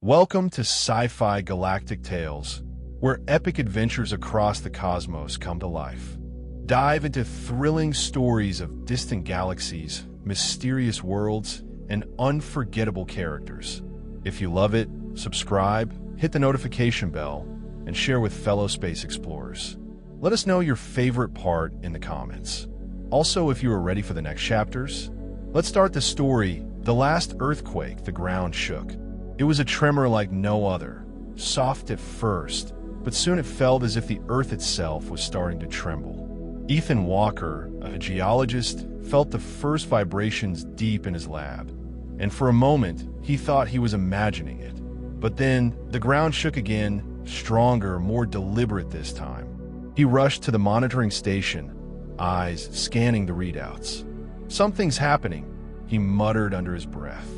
Welcome to Sci-Fi Galactic Tales, where epic adventures across the cosmos come to life. Dive into thrilling stories of distant galaxies, mysterious worlds, and unforgettable characters. If you love it, subscribe, hit the notification bell, and share with fellow space explorers. Let us know your favorite part in the comments. Also, if you are ready for the next chapters, let's start the story. The last earthquake, the ground shook. It was a tremor like no other, soft at first, but soon it felt as if the Earth itself was starting to tremble. Ethan Walker, a geologist, felt the first vibrations deep in his lab, and for a moment he thought he was imagining it. But then the ground shook again, stronger, more deliberate this time. He rushed to the monitoring station, eyes scanning the readouts. "Something's happening," he muttered under his breath.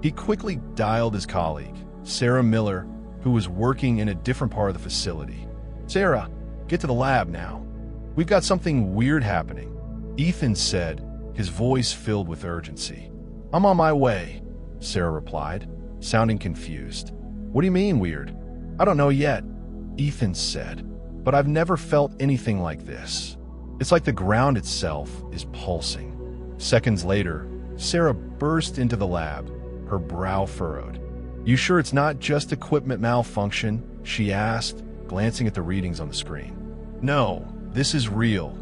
He quickly dialed his colleague, Sarah Miller, who was working in a different part of the facility. "Sarah, get to the lab now. We've got something weird happening," Ethan said, his voice filled with urgency. "I'm on my way," Sarah replied, sounding confused. "What do you mean weird?" "I don't know yet," Ethan said, "but I've never felt anything like this. It's like the ground itself is pulsing." Seconds later, Sarah burst into the lab, her brow furrowed. "You sure it's not just equipment malfunction?" she asked, glancing at the readings on the screen. "No, this is real,"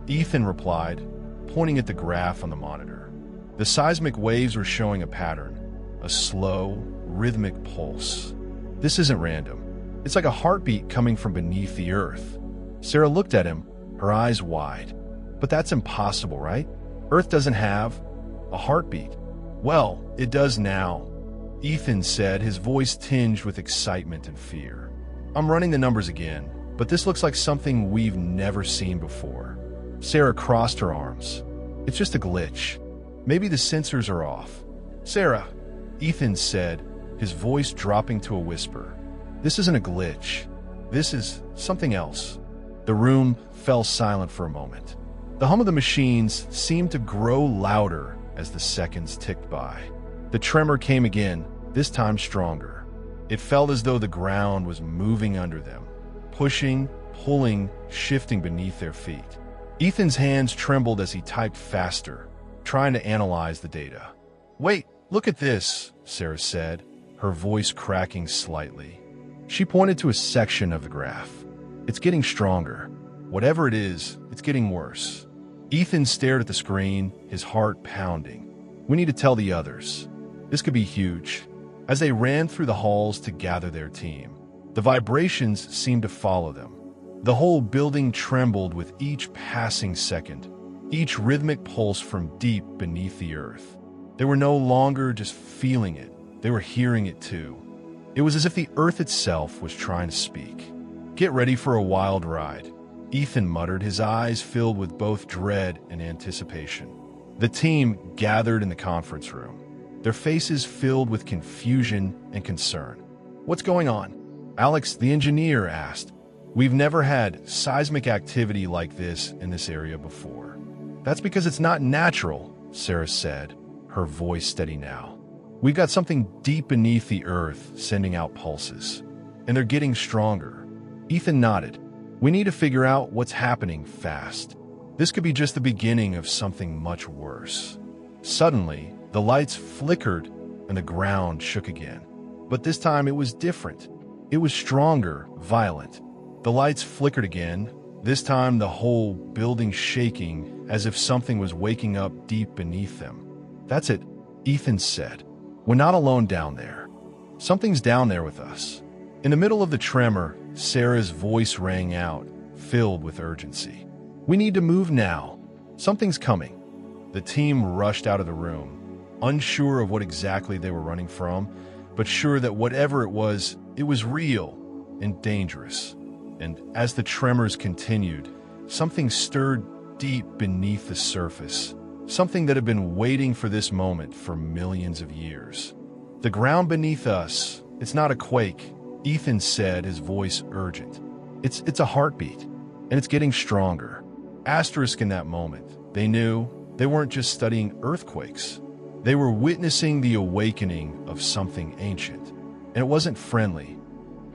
Ethan replied, pointing at the graph on the monitor. The seismic waves were showing a pattern, a slow, rhythmic pulse. "This isn't random. It's like a heartbeat coming from beneath the Earth." Sarah looked at him, her eyes wide. "But that's impossible, right? Earth doesn't have a heartbeat." "Well, it does now," Ethan said, his voice tinged with excitement and fear. "I'm running the numbers again, but this looks like something we've never seen before." Sarah crossed her arms. "It's just a glitch. Maybe the sensors are off." "Sarah," Ethan said, his voice dropping to a whisper, "this isn't a glitch. This is something else." The room fell silent for a moment. The hum of the machines seemed to grow louder as the seconds ticked by. The tremor came again, this time stronger. It felt as though the ground was moving under them, pushing, pulling, shifting beneath their feet. Ethan's hands trembled as he typed faster, trying to analyze the data. "Wait, look at this," Sarah said, her voice cracking slightly. She pointed to a section of the graph. "It's getting stronger. Whatever it is, it's getting worse." Ethan stared at the screen, his heart pounding. "We need to tell the others. This could be huge." As they ran through the halls to gather their team, the vibrations seemed to follow them. The whole building trembled with each passing second, each rhythmic pulse from deep beneath the Earth. They were no longer just feeling it, they were hearing it too. It was as if the Earth itself was trying to speak. "Get ready for a wild ride," Ethan muttered, his eyes filled with both dread and anticipation. The team gathered in the conference room, their faces filled with confusion and concern. "What's going on?" Alex, the engineer, asked. "We've never had seismic activity like this in this area before." "That's because it's not natural," Sarah said, her voice steady now. "We've got something deep beneath the Earth sending out pulses, and they're getting stronger." Ethan nodded. "We need to figure out what's happening fast. This could be just the beginning of something much worse." Suddenly, the lights flickered and the ground shook again. But this time it was different. It was stronger, violent. The lights flickered again, this time the whole building shaking as if something was waking up deep beneath them. "That's it," Ethan said. "We're not alone down there. Something's down there with us." In the middle of the tremor, Sarah's voice rang out, filled with urgency. "We need to move now. Something's coming." The team rushed out of the room, unsure of what exactly they were running from, but sure that whatever it was real and dangerous. And as the tremors continued, something stirred deep beneath the surface, something that had been waiting for this moment for millions of years. "The ground beneath us, it's not a quake," Ethan said, his voice urgent. It's a heartbeat, and it's getting stronger." Asterisk in that moment, they knew they weren't just studying earthquakes. They were witnessing the awakening of something ancient. and it wasn't friendly.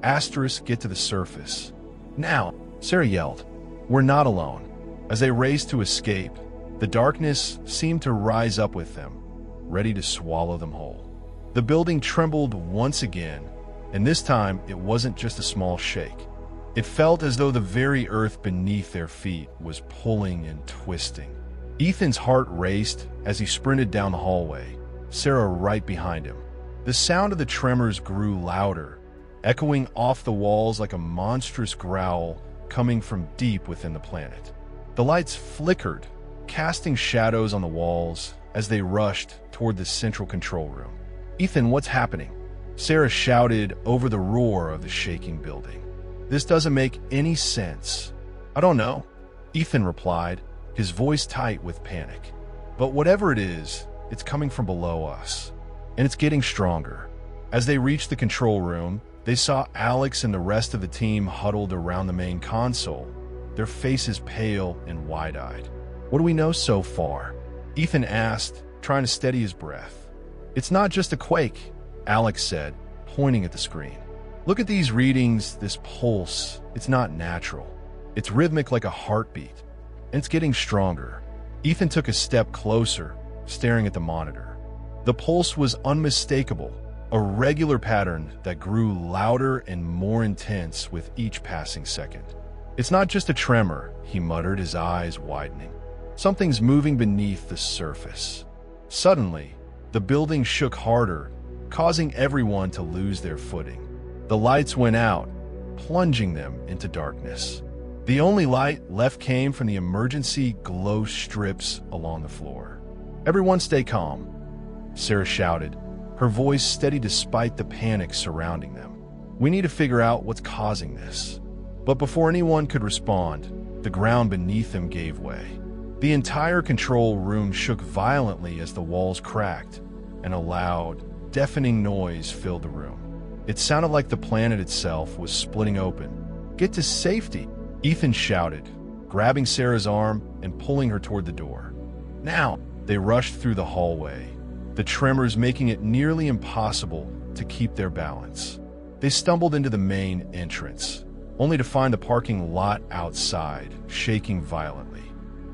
Asterisk, get to the surface. Now, Sarah yelled. We're not alone. As they raced to escape, the darkness seemed to rise up with them, ready to swallow them whole. The building trembled once again, and this time it wasn't just a small shake. It felt as though the very earth beneath their feet was pulling and twisting. Ethan's heart raced as he sprinted down the hallway, Sarah right behind him. The sound of the tremors grew louder, echoing off the walls like a monstrous growl coming from deep within the planet. The lights flickered, casting shadows on the walls as they rushed toward the central control room. Ethan, what's happening? Sarah shouted over the roar of the shaking building. This doesn't make any sense. I don't know, Ethan replied, his voice tight with panic. But whatever it is, it's coming from below us, and it's getting stronger. As they reached the control room, they saw Alex and the rest of the team huddled around the main console, their faces pale and wide-eyed. What do we know so far? Ethan asked, trying to steady his breath. It's not just a quake, Alex said, pointing at the screen. Look at these readings, this pulse. It's not natural. It's rhythmic like a heartbeat, and it's getting stronger. Ethan took a step closer, staring at the monitor. The pulse was unmistakable, a regular pattern that grew louder and more intense with each passing second. It's not just a tremor, he muttered, his eyes widening. Something's moving beneath the surface. Suddenly, the building shook harder, causing everyone to lose their footing. The lights went out, plunging them into darkness. The only light left came from the emergency glow strips along the floor. Everyone stay calm, Sarah shouted, her voice steady despite the panic surrounding them. We need to figure out what's causing this. But before anyone could respond, the ground beneath them gave way. The entire control room shook violently as the walls cracked, and a loud, deafening noise filled the room. It sounded like the planet itself was splitting open. Get to safety, Ethan shouted, grabbing Sarah's arm and pulling her toward the door. Now, they rushed through the hallway, the tremors making it nearly impossible to keep their balance. They stumbled into the main entrance, only to find the parking lot outside shaking violently.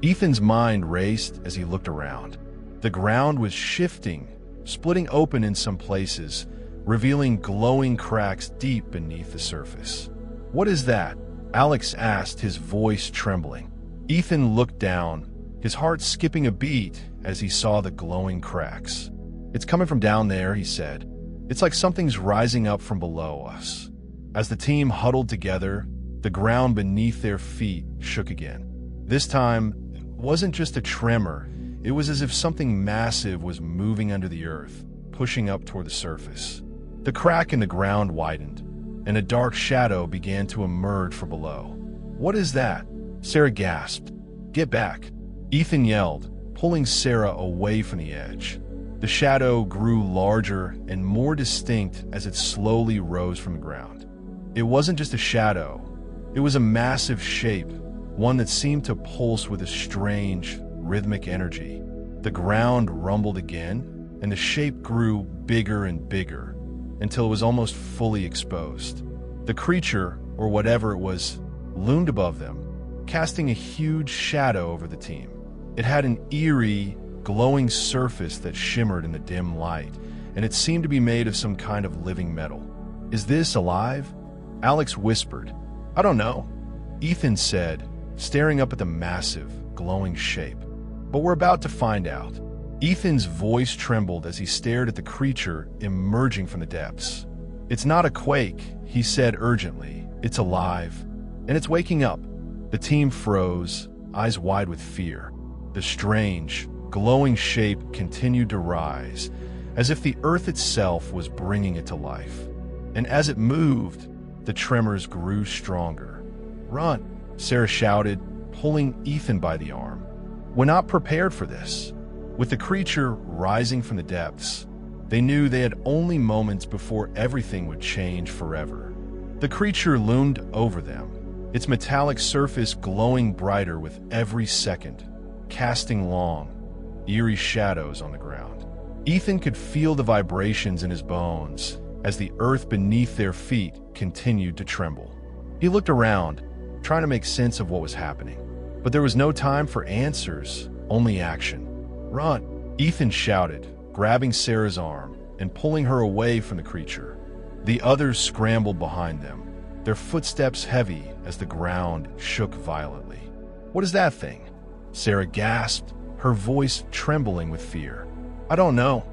Ethan's mind raced as he looked around. The ground was shifting, splitting open in some places, revealing glowing cracks deep beneath the surface. What is that? Alex asked, his voice trembling. Ethan looked down, his heart skipping a beat as he saw the glowing cracks. It's coming from down there, he said. It's like something's rising up from below us. As the team huddled together, the ground beneath their feet shook again. This time, it wasn't just a tremor. It was as if something massive was moving under the earth, pushing up toward the surface. The crack in the ground widened, and a dark shadow began to emerge from below. What is that? Sarah gasped. Get back, Ethan yelled, pulling Sarah away from the edge. The shadow grew larger and more distinct as it slowly rose from the ground. It wasn't just a shadow. It was a massive shape, one that seemed to pulse with a strange, rhythmic energy. The ground rumbled again, and the shape grew bigger and bigger, until it was almost fully exposed. The creature, or whatever it was, loomed above them, casting a huge shadow over the team. It had an eerie, glowing surface that shimmered in the dim light, and it seemed to be made of some kind of living metal. Is this alive? Alex whispered. I don't know, Ethan said, staring up at the massive, glowing shape. But we're about to find out. Ethan's voice trembled as he stared at the creature emerging from the depths. It's not a quake, he said urgently. It's alive, and it's waking up. The team froze, eyes wide with fear. The strange, glowing shape continued to rise, as if the earth itself was bringing it to life. And as it moved, the tremors grew stronger. Run, Sarah shouted, pulling Ethan by the arm. We're not prepared for this. With the creature rising from the depths, they knew they had only moments before everything would change forever. The creature loomed over them, its metallic surface glowing brighter with every second, casting long, eerie shadows on the ground. Ethan could feel the vibrations in his bones, as the earth beneath their feet continued to tremble. He looked around, trying to make sense of what was happening. But there was no time for answers, only action. "Run!" Ethan shouted, grabbing Sarah's arm and pulling her away from the creature. The others scrambled behind them, their footsteps heavy as the ground shook violently. "What is that thing?" Sarah gasped, her voice trembling with fear. "I don't know,"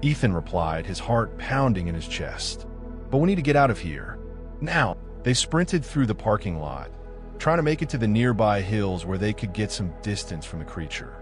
Ethan replied, his heart pounding in his chest. "But we need to get out of here. Now!" They sprinted through the parking lot, trying to make it to the nearby hills where they could get some distance from the creature.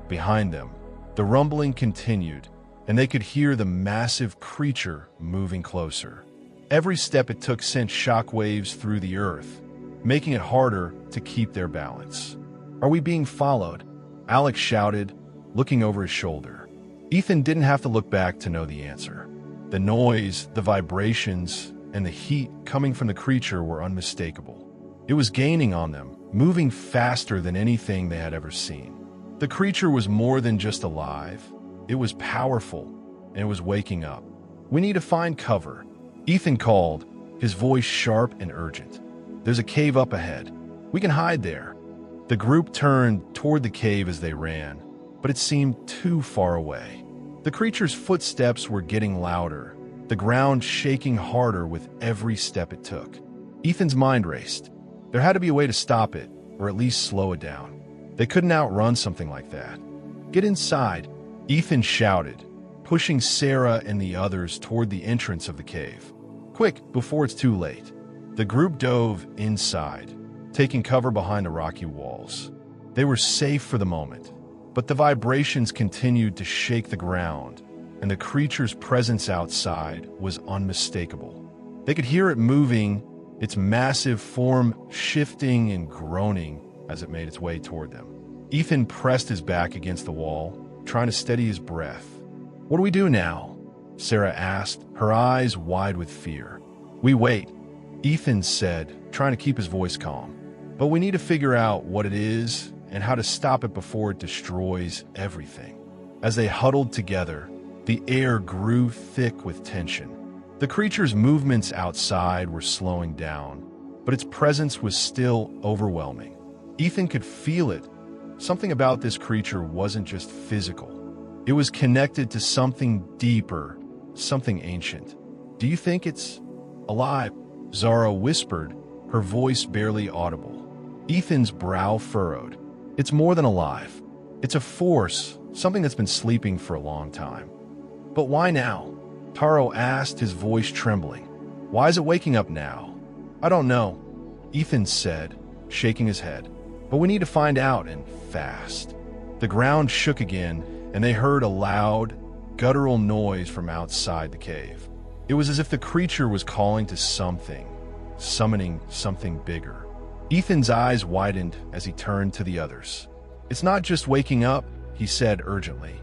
Behind them, the rumbling continued, and they could hear the massive creature moving closer. Every step it took sent shockwaves through the earth, making it harder to keep their balance. "Are we being followed?" Alex shouted, looking over his shoulder. Ethan didn't have to look back to know the answer. The noise, the vibrations, and the heat coming from the creature were unmistakable. It was gaining on them, moving faster than anything they had ever seen. The creature was more than just alive. It was powerful, and it was waking up. "We need to find cover," Ethan called, his voice sharp and urgent. "There's a cave up ahead. We can hide there." The group turned toward the cave as they ran, but it seemed too far away. The creature's footsteps were getting louder, the ground shaking harder with every step it took. Ethan's mind raced. There had to be a way to stop it, or at least slow it down. They couldn't outrun something like that. "Get inside," Ethan shouted, pushing Sarah and the others toward the entrance of the cave. "Quick, before it's too late." The group dove inside, taking cover behind the rocky walls. They were safe for the moment, but the vibrations continued to shake the ground, and the creature's presence outside was unmistakable. They could hear it moving, its massive form shifting and groaning as it made its way toward them. Ethan pressed his back against the wall, trying to steady his breath. "What do we do now?" Sarah asked, her eyes wide with fear. "We wait," Ethan said, trying to keep his voice calm. "But we need to figure out what it is and how to stop it before it destroys everything." As they huddled together, the air grew thick with tension. The creature's movements outside were slowing down, but its presence was still overwhelming. Ethan could feel it. Something about this creature wasn't just physical. It was connected to something deeper, something ancient. "Do you think it's alive?" Zara whispered, her voice barely audible. Ethan's brow furrowed. "It's more than alive. It's a force, something that's been sleeping for a long time." "But why now?" Taro asked, his voice trembling. "Why is it waking up now?" "I don't know," Ethan said, shaking his head. "But we need to find out, and fast." The ground shook again, and they heard a loud, guttural noise from outside the cave. It was as if the creature was calling to something, summoning something bigger. Ethan's eyes widened as he turned to the others. "It's not just waking up," he said urgently.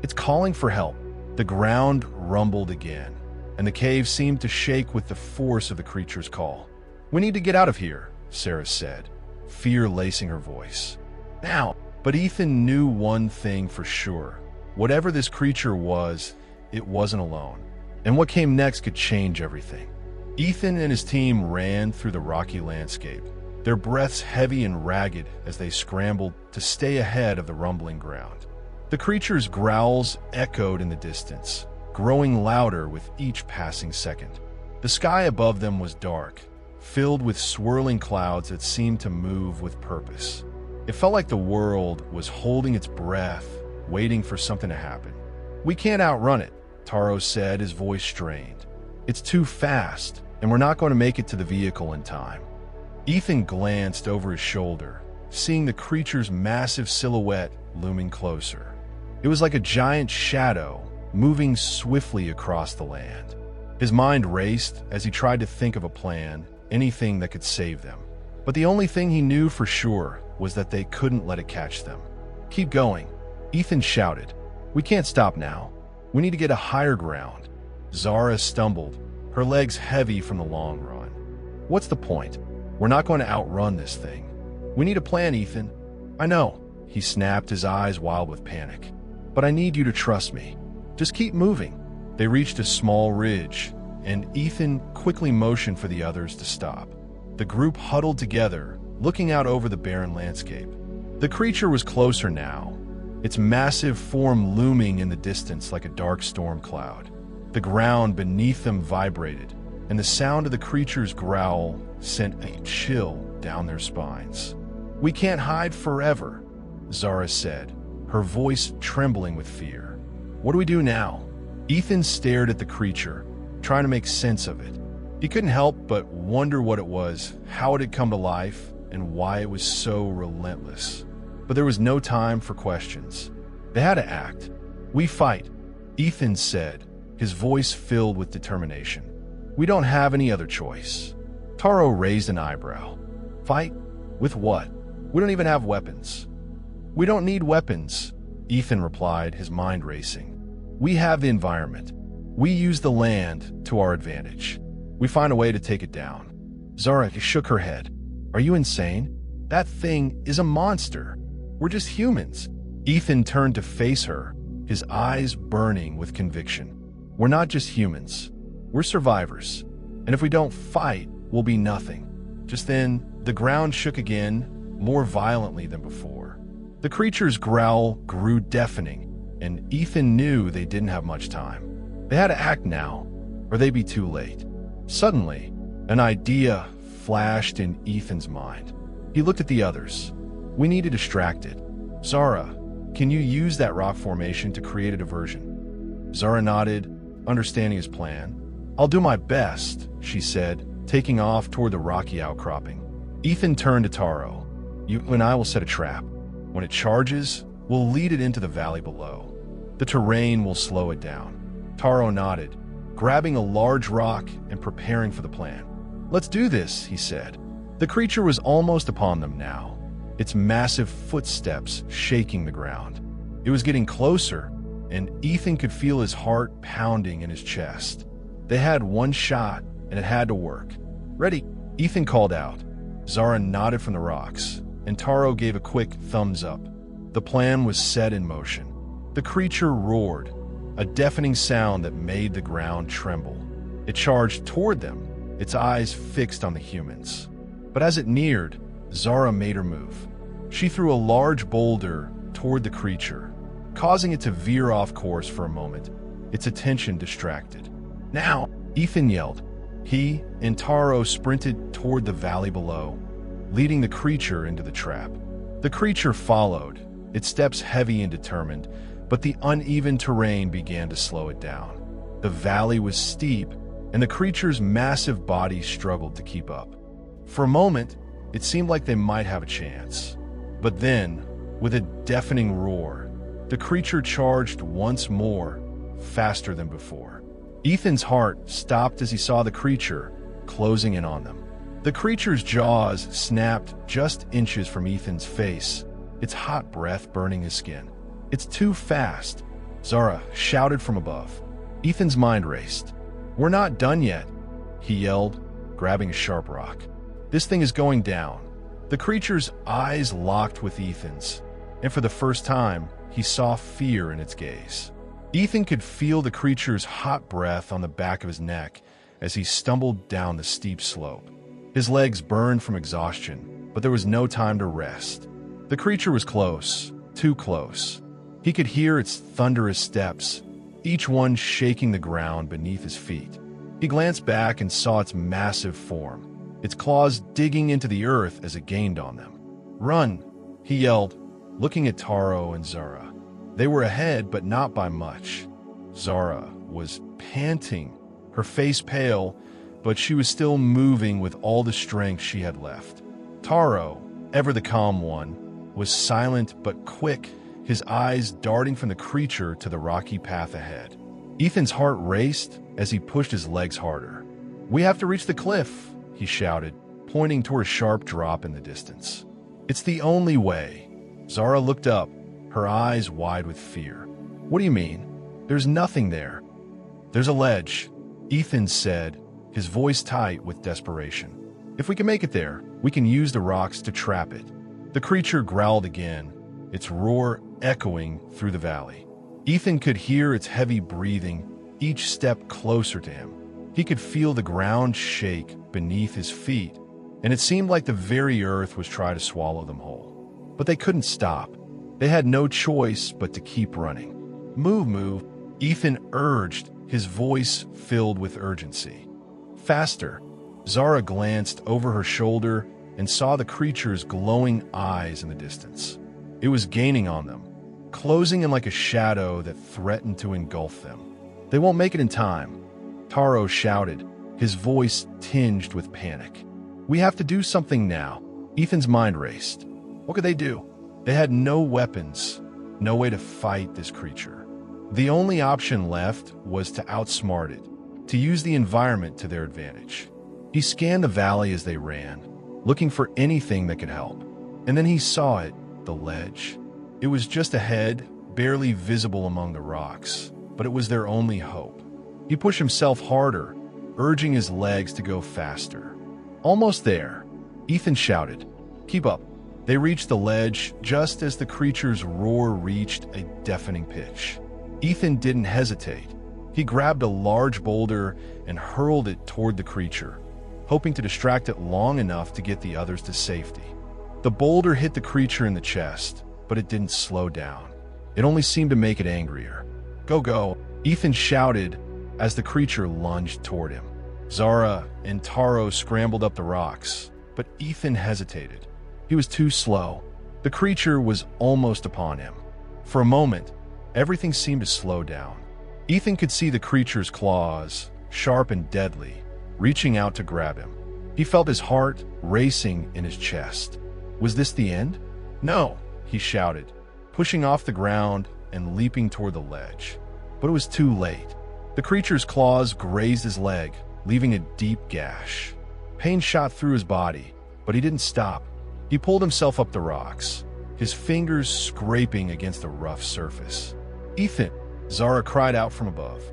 "It's calling for help." The ground rumbled again, and the cave seemed to shake with the force of the creature's call. "We need to get out of here," Sarah said, fear lacing her voice. "Now!" But Ethan knew one thing for sure. Whatever this creature was, it wasn't alone. And what came next could change everything. Ethan and his team ran through the rocky landscape, their breaths heavy and ragged as they scrambled to stay ahead of the rumbling ground. The creature's growls echoed in the distance, growing louder with each passing second. The sky above them was dark, filled with swirling clouds that seemed to move with purpose. It felt like the world was holding its breath, waiting for something to happen. "We can't outrun it," Taro said, his voice strained. "It's too fast, and we're not going to make it to the vehicle in time." Ethan glanced over his shoulder, seeing the creature's massive silhouette looming closer. It was like a giant shadow moving swiftly across the land. His mind raced as he tried to think of a plan, anything that could save them. But the only thing he knew for sure was that they couldn't let it catch them. "Keep going," Ethan shouted. "We can't stop now. We need to get to higher ground." Zara stumbled, her legs heavy from the long run. "What's the point? We're not going to outrun this thing. We need a plan, Ethan." "I know," he snapped, his eyes wild with panic. "But I need you to trust me. Just keep moving." They reached a small ridge, and Ethan quickly motioned for the others to stop. The group huddled together, looking out over the barren landscape. The creature was closer now, its massive form looming in the distance like a dark storm cloud. The ground beneath them vibrated, and the sound of the creature's growl sent a chill down their spines. "We can't hide forever," Zara said, her voice trembling with fear. "What do we do now?" Ethan stared at the creature, trying to make sense of it. He couldn't help but wonder what it was, how it had come to life, and why it was so relentless. But there was no time for questions. They had to act. "We fight," Ethan said, his voice filled with determination. "We don't have any other choice." Taro raised an eyebrow. "Fight? With what? We don't even have weapons." "We don't need weapons," Ethan replied, his mind racing. "We have the environment. We use the land to our advantage. We find a way to take it down." Zara shook her head. "Are you insane? That thing is a monster. We're just humans." Ethan turned to face her, his eyes burning with conviction. "We're not just humans. We're survivors. And if we don't fight, we'll be nothing." Just then, the ground shook again, more violently than before. The creature's growl grew deafening, and Ethan knew they didn't have much time. They had to act now, or they'd be too late. Suddenly, an idea flashed in Ethan's mind. He looked at the others. "We need to distract it. Zara, can you use that rock formation to create a diversion?" Zara nodded, understanding his plan. "I'll do my best," she said, taking off toward the rocky outcropping. Ethan turned to Taro. "You and I will set a trap. When it charges, we'll lead it into the valley below. The terrain will slow it down." Taro nodded, grabbing a large rock and preparing for the plan. "Let's do this," he said. The creature was almost upon them now, its massive footsteps shaking the ground. It was getting closer, and Ethan could feel his heart pounding in his chest. They had one shot, and it had to work. "Ready," Ethan called out. Zara nodded from the rocks, and Taro gave a quick thumbs up. The plan was set in motion. The creature roared, a deafening sound that made the ground tremble. It charged toward them, its eyes fixed on the humans. But as it neared, Zara made her move. She threw a large boulder toward the creature, causing it to veer off course for a moment, its attention distracted. "Now!" Ethan yelled. He and Taro sprinted toward the valley below, leading the creature into the trap. The creature followed, its steps heavy and determined, but the uneven terrain began to slow it down. The valley was steep, and the creature's massive body struggled to keep up. For a moment, it seemed like they might have a chance. But then, with a deafening roar, the creature charged once more, faster than before. Ethan's heart stopped as he saw the creature closing in on them. The creature's jaws snapped just inches from Ethan's face, its hot breath burning his skin. "It's too fast," Zara shouted from above. Ethan's mind raced. "We're not done yet," he yelled, grabbing a sharp rock. "This thing is going down." The creature's eyes locked with Ethan's, and for the first time, he saw fear in its gaze. Ethan could feel the creature's hot breath on the back of his neck as he stumbled down the steep slope. His legs burned from exhaustion, but there was no time to rest. The creature was close, too close. He could hear its thunderous steps, each one shaking the ground beneath his feet. He glanced back and saw its massive form, its claws digging into the earth as it gained on them. "Run!" he yelled, looking at Taro and Zara. They were ahead, but not by much. Zara was panting, her face pale, but she was still moving with all the strength she had left. Taro, ever the calm one, was silent but quick, his eyes darting from the creature to the rocky path ahead. Ethan's heart raced as he pushed his legs harder. "We have to reach the cliff," he shouted, pointing toward a sharp drop in the distance. "It's the only way." Zara looked up, her eyes wide with fear. "What do you mean? There's nothing there." "There's a ledge," Ethan said, his voice tight with desperation. "If we can make it there, we can use the rocks to trap it." The creature growled again, its roar echoing through the valley. Ethan could hear its heavy breathing, each step closer to him. He could feel the ground shake beneath his feet, and it seemed like the very earth was trying to swallow them whole. But they couldn't stop. They had no choice but to keep running. "Move, move," Ethan urged, his voice filled with urgency. "Faster." Zara glanced over her shoulder and saw the creature's glowing eyes in the distance. It was gaining on them, closing in like a shadow that threatened to engulf them. "They won't make it in time," Taro shouted, his voice tinged with panic. "We have to do something now." Ethan's mind raced. What could they do? They had no weapons, no way to fight this creature. The only option left was to outsmart it, to use the environment to their advantage. He scanned the valley as they ran, looking for anything that could help. And then he saw it, the ledge. It was just ahead, barely visible among the rocks, but it was their only hope. He pushed himself harder, urging his legs to go faster. "Almost there," Ethan shouted. "Keep up." They reached the ledge just as the creature's roar reached a deafening pitch. Ethan didn't hesitate. He grabbed a large boulder and hurled it toward the creature, hoping to distract it long enough to get the others to safety. The boulder hit the creature in the chest, but it didn't slow down. It only seemed to make it angrier. "Go, go," Ethan shouted as the creature lunged toward him. Zara and Taro scrambled up the rocks, but Ethan hesitated. He was too slow. The creature was almost upon him. For a moment, everything seemed to slow down. Ethan could see the creature's claws, sharp and deadly, reaching out to grab him. He felt his heart racing in his chest. Was this the end? "No," he shouted, pushing off the ground and leaping toward the ledge. But it was too late. The creature's claws grazed his leg, leaving a deep gash. Pain shot through his body, but he didn't stop. He pulled himself up the rocks, his fingers scraping against the rough surface. "Ethan!" Zara cried out from above.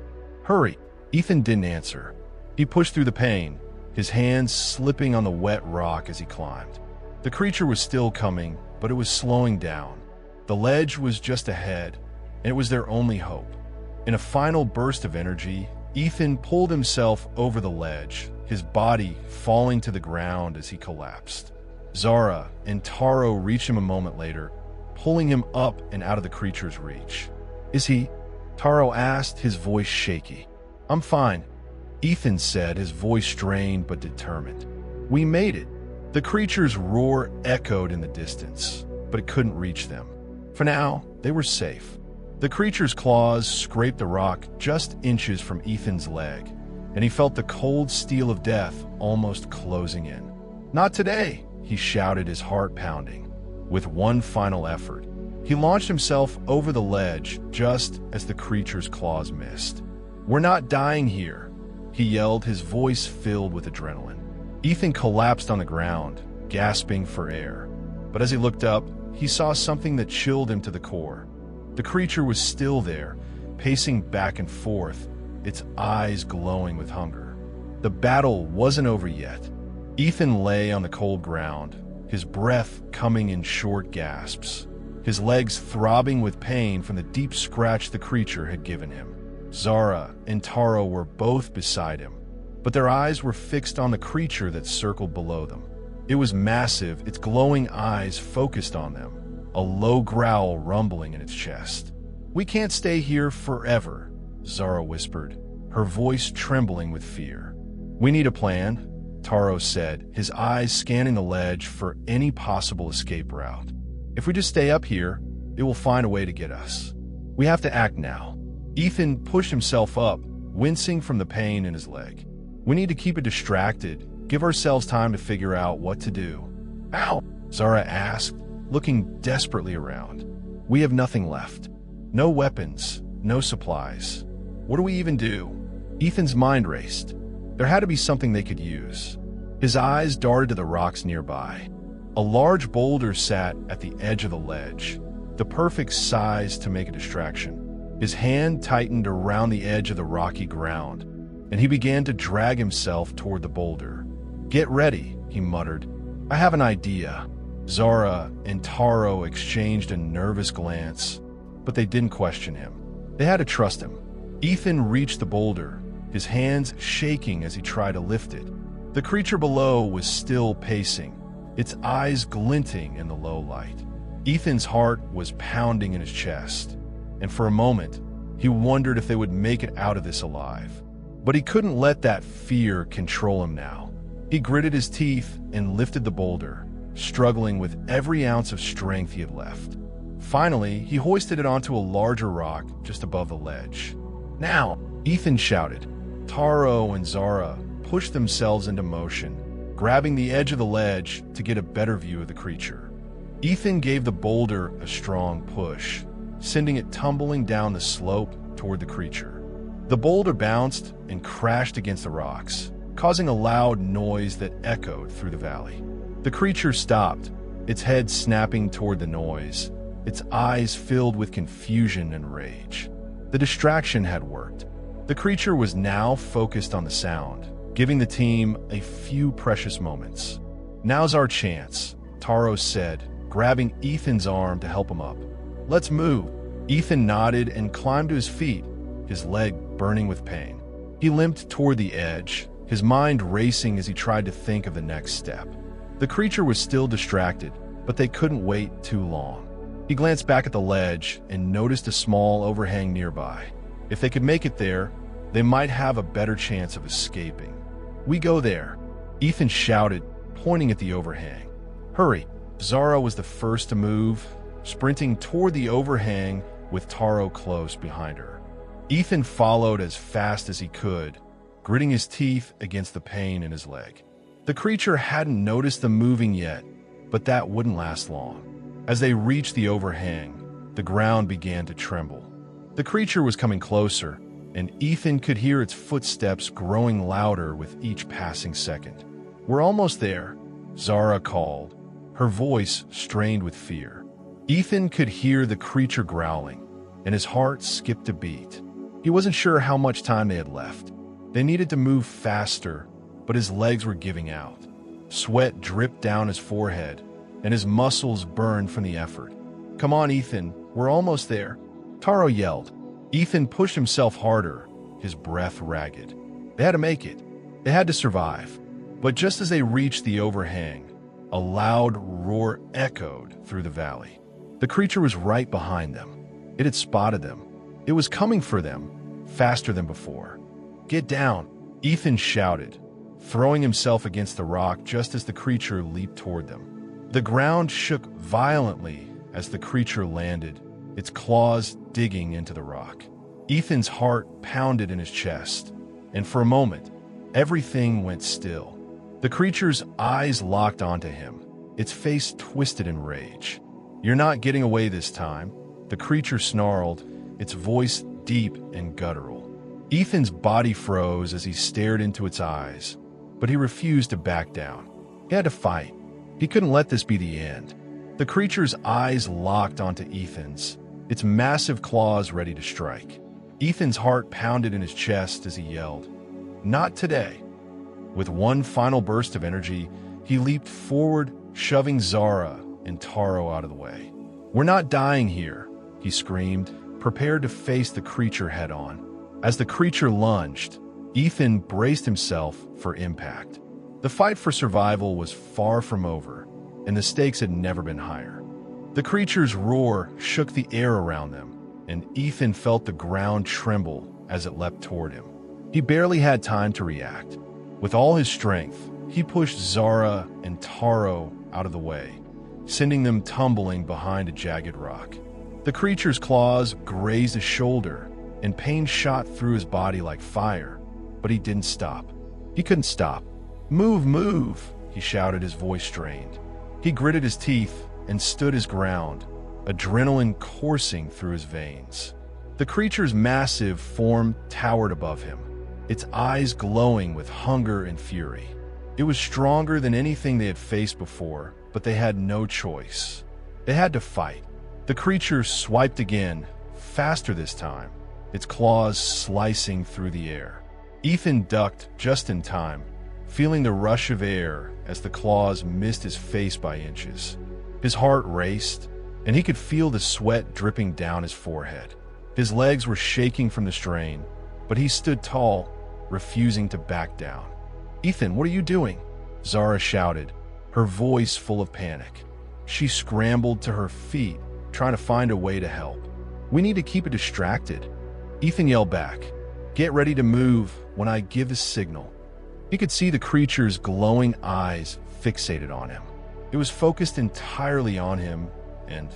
"Hurry!" Ethan didn't answer. He pushed through the pain, his hands slipping on the wet rock as he climbed. The creature was still coming, but it was slowing down. The ledge was just ahead, and it was their only hope. In a final burst of energy, Ethan pulled himself over the ledge, his body falling to the ground as he collapsed. Zara and Taro reached him a moment later, pulling him up and out of the creature's reach. "Is he?" Taro asked, his voice shaky. "I'm fine," Ethan said, his voice strained but determined. "We made it." The creature's roar echoed in the distance, but it couldn't reach them. For now, they were safe. The creature's claws scraped the rock just inches from Ethan's leg, and he felt the cold steel of death almost closing in. "Not today," he shouted, his heart pounding. With one final effort, he launched himself over the ledge just as the creature's claws missed. "We're not dying here," he yelled, his voice filled with adrenaline. Ethan collapsed on the ground, gasping for air. But as he looked up, he saw something that chilled him to the core. The creature was still there, pacing back and forth, its eyes glowing with hunger. The battle wasn't over yet. Ethan lay on the cold ground, his breath coming in short gasps, his legs throbbing with pain from the deep scratch the creature had given him. Zara and Taro were both beside him, but their eyes were fixed on the creature that circled below them. It was massive, its glowing eyes focused on them, a low growl rumbling in its chest. "We can't stay here forever," Zara whispered, her voice trembling with fear. "We need a plan," Taro said, his eyes scanning the ledge for any possible escape route. "If we just stay up here, it will find a way to get us. We have to act now." Ethan pushed himself up, wincing from the pain in his leg. "We need to keep it distracted, give ourselves time to figure out what to do." "Ow!" Zara asked, looking desperately around. "We have nothing left. No weapons, no supplies. What do we even do?" Ethan's mind raced. There had to be something they could use. His eyes darted to the rocks nearby. A large boulder sat at the edge of the ledge, the perfect size to make a distraction. His hand tightened around the edge of the rocky ground, and he began to drag himself toward the boulder. "Get ready," he muttered. "I have an idea." Zara and Taro exchanged a nervous glance, but they didn't question him. They had to trust him. Ethan reached the boulder, his hands shaking as he tried to lift it. The creature below was still pacing, its eyes glinting in the low light. Ethan's heart was pounding in his chest, and for a moment, he wondered if they would make it out of this alive. But he couldn't let that fear control him now. He gritted his teeth and lifted the boulder, struggling with every ounce of strength he had left. Finally, he hoisted it onto a larger rock just above the ledge. "Now!" Ethan shouted. Taro and Zara pushed themselves into motion, grabbing the edge of the ledge to get a better view of the creature. Ethan gave the boulder a strong push, sending it tumbling down the slope toward the creature. The boulder bounced and crashed against the rocks, causing a loud noise that echoed through the valley. The creature stopped, its head snapping toward the noise, its eyes filled with confusion and rage. The distraction had worked. The creature was now focused on the sound, giving the team a few precious moments. "Now's our chance," Taro said, grabbing Ethan's arm to help him up. "Let's move." Ethan nodded and climbed to his feet, his leg burning with pain. He limped toward the edge, his mind racing as he tried to think of the next step. The creature was still distracted, but they couldn't wait too long. He glanced back at the ledge and noticed a small overhang nearby. If they could make it there, they might have a better chance of escaping. "We go there," Ethan shouted, pointing at the overhang. "Hurry!" Zara was the first to move, sprinting toward the overhang with Taro close behind her. Ethan followed as fast as he could, gritting his teeth against the pain in his leg. The creature hadn't noticed them moving yet, but that wouldn't last long. As they reached the overhang, the ground began to tremble. The creature was coming closer, and Ethan could hear its footsteps growing louder with each passing second. "We're almost there," Zara called, her voice strained with fear. Ethan could hear the creature growling, and his heart skipped a beat. He wasn't sure how much time they had left. They needed to move faster, but his legs were giving out. Sweat dripped down his forehead, and his muscles burned from the effort. "Come on, Ethan, we're almost there," Taro yelled. Ethan pushed himself harder, his breath ragged. They had to make it. They had to survive. But just as they reached the overhang, a loud roar echoed through the valley. The creature was right behind them. It had spotted them. It was coming for them, faster than before. "Get down," Ethan shouted, throwing himself against the rock just as the creature leaped toward them. The ground shook violently as the creature landed, its claws digging into the rock. Ethan's heart pounded in his chest, and for a moment, everything went still. The creature's eyes locked onto him, its face twisted in rage. "You're not getting away this time," the creature snarled, its voice deep and guttural. Ethan's body froze as he stared into its eyes, but he refused to back down. He had to fight. He couldn't let this be the end. The creature's eyes locked onto Ethan's, its massive claws ready to strike. Ethan's heart pounded in his chest as he yelled, "Not today." With one final burst of energy, he leaped forward, shoving Zara and Taro out of the way. "We're not dying here," he screamed, prepared to face the creature head-on. As the creature lunged, Ethan braced himself for impact. The fight for survival was far from over, and the stakes had never been higher. The creature's roar shook the air around them, and Ethan felt the ground tremble as it leapt toward him. He barely had time to react. With all his strength, he pushed Zara and Taro out of the way, sending them tumbling behind a jagged rock. The creature's claws grazed his shoulder, and pain shot through his body like fire, but he didn't stop. He couldn't stop. "Move, move," he shouted, his voice strained. He gritted his teeth and stood his ground, adrenaline coursing through his veins. The creature's massive form towered above him, its eyes glowing with hunger and fury. It was stronger than anything they had faced before, but they had no choice. They had to fight. The creature swiped again, faster this time, its claws slicing through the air. Ethan ducked just in time, feeling the rush of air as the claws missed his face by inches. His heart raced, and he could feel the sweat dripping down his forehead. His legs were shaking from the strain, but he stood tall, refusing to back down. "Ethan, what are you doing?" Zara shouted, her voice full of panic. She scrambled to her feet, trying to find a way to help. "We need to keep it distracted." Ethan yelled back, "Get ready to move when I give a signal." He could see the creature's glowing eyes fixated on him. It was focused entirely on him, and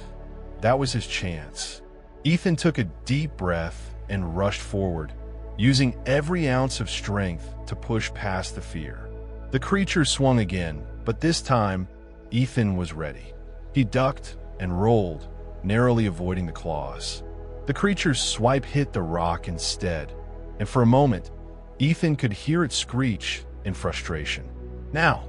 that was his chance. Ethan took a deep breath and rushed forward, using every ounce of strength to push past the fear. The creature swung again, but this time, Ethan was ready. He ducked and rolled, narrowly avoiding the claws. The creature's swipe hit the rock instead, and for a moment, Ethan could hear it screech in frustration. "Now!"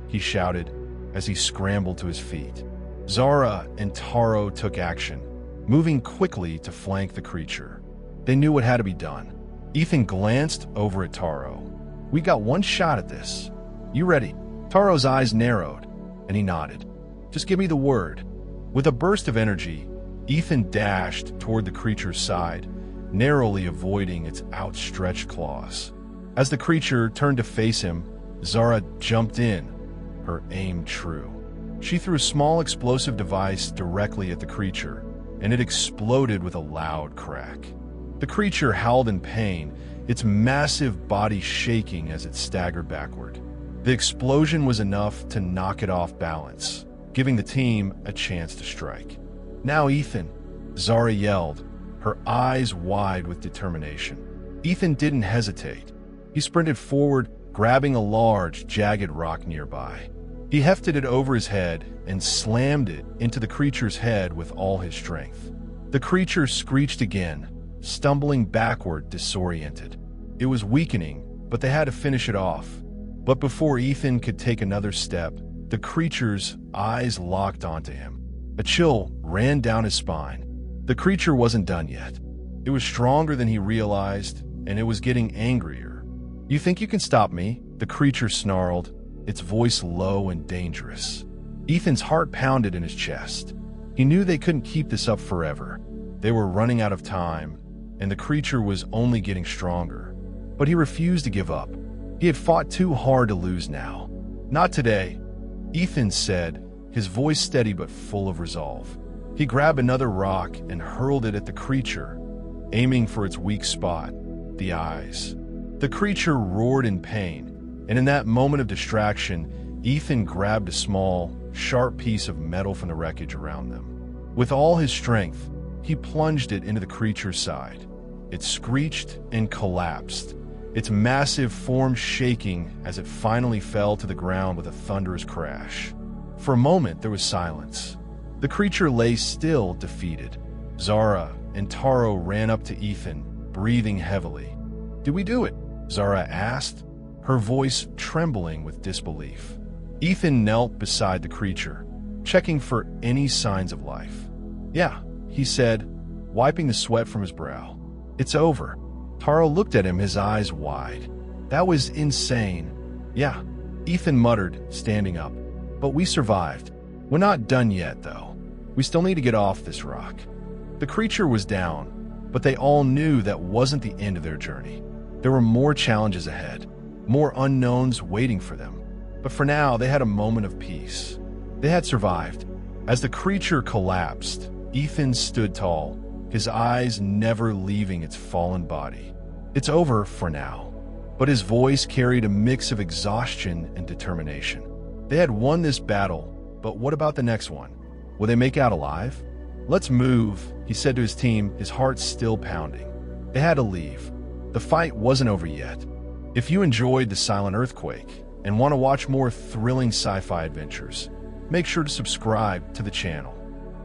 he shouted as he scrambled to his feet. Zara and Taro took action, moving quickly to flank the creature. They knew what had to be done. Ethan glanced over at Taro. "We got one shot at this. You ready?" Taro's eyes narrowed, and he nodded. "Just give me the word." With a burst of energy, Ethan dashed toward the creature's side, narrowly avoiding its outstretched claws. As the creature turned to face him, Zara jumped in, her aim true. She threw a small explosive device directly at the creature, and it exploded with a loud crack. The creature howled in pain, its massive body shaking as it staggered backward. The explosion was enough to knock it off balance, giving the team a chance to strike. "Now, Ethan!" Zara yelled, her eyes wide with determination. Ethan didn't hesitate. He sprinted forward, grabbing a large, jagged rock nearby. He hefted it over his head and slammed it into the creature's head with all his strength. The creature screeched again, stumbling backward, disoriented. It was weakening, but they had to finish it off. But before Ethan could take another step, the creature's eyes locked onto him. A chill ran down his spine. The creature wasn't done yet. It was stronger than he realized, and it was getting angrier. "You think you can stop me?" the creature snarled, its voice low and dangerous. Ethan's heart pounded in his chest. He knew they couldn't keep this up forever. They were running out of time, and the creature was only getting stronger. But he refused to give up. He had fought too hard to lose now. "Not today," Ethan said, his voice steady but full of resolve. He grabbed another rock and hurled it at the creature, aiming for its weak spot, the eyes. The creature roared in pain, and in that moment of distraction, Ethan grabbed a small, sharp piece of metal from the wreckage around them. With all his strength, he plunged it into the creature's side. It screeched and collapsed, its massive form shaking as it finally fell to the ground with a thunderous crash. For a moment, there was silence. The creature lay still, defeated. Zara and Taro ran up to Ethan, breathing heavily. "Did we do it?" Zara asked, her voice trembling with disbelief. Ethan knelt beside the creature, checking for any signs of life. "Yeah," he said, wiping the sweat from his brow. "It's over." Taro looked at him, his eyes wide. "That was insane." "Yeah," Ethan muttered, standing up. "But we survived. We're not done yet, though. We still need to get off this rock." The creature was down, but they all knew that wasn't the end of their journey. There were more challenges ahead, more unknowns waiting for them. But for now, they had a moment of peace. They had survived. As the creature collapsed, Ethan stood tall, his eyes never leaving its fallen body. "It's over for now." But his voice carried a mix of exhaustion and determination. They had won this battle, but what about the next one? Will they make out alive? "Let's move," he said to his team, his heart still pounding. They had to leave. The fight wasn't over yet. If you enjoyed The Silent Earthquake and want to watch more thrilling sci-fi adventures, make sure to subscribe to the channel.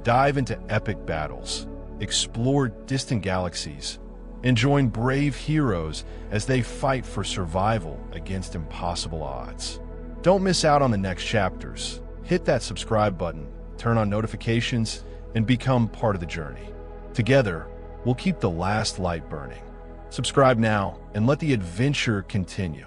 Dive into epic battles, explore distant galaxies, and join brave heroes as they fight for survival against impossible odds. Don't miss out on the next chapters. Hit that subscribe button, turn on notifications, and become part of the journey. Together, we'll keep the last light burning. Subscribe now and let the adventure continue.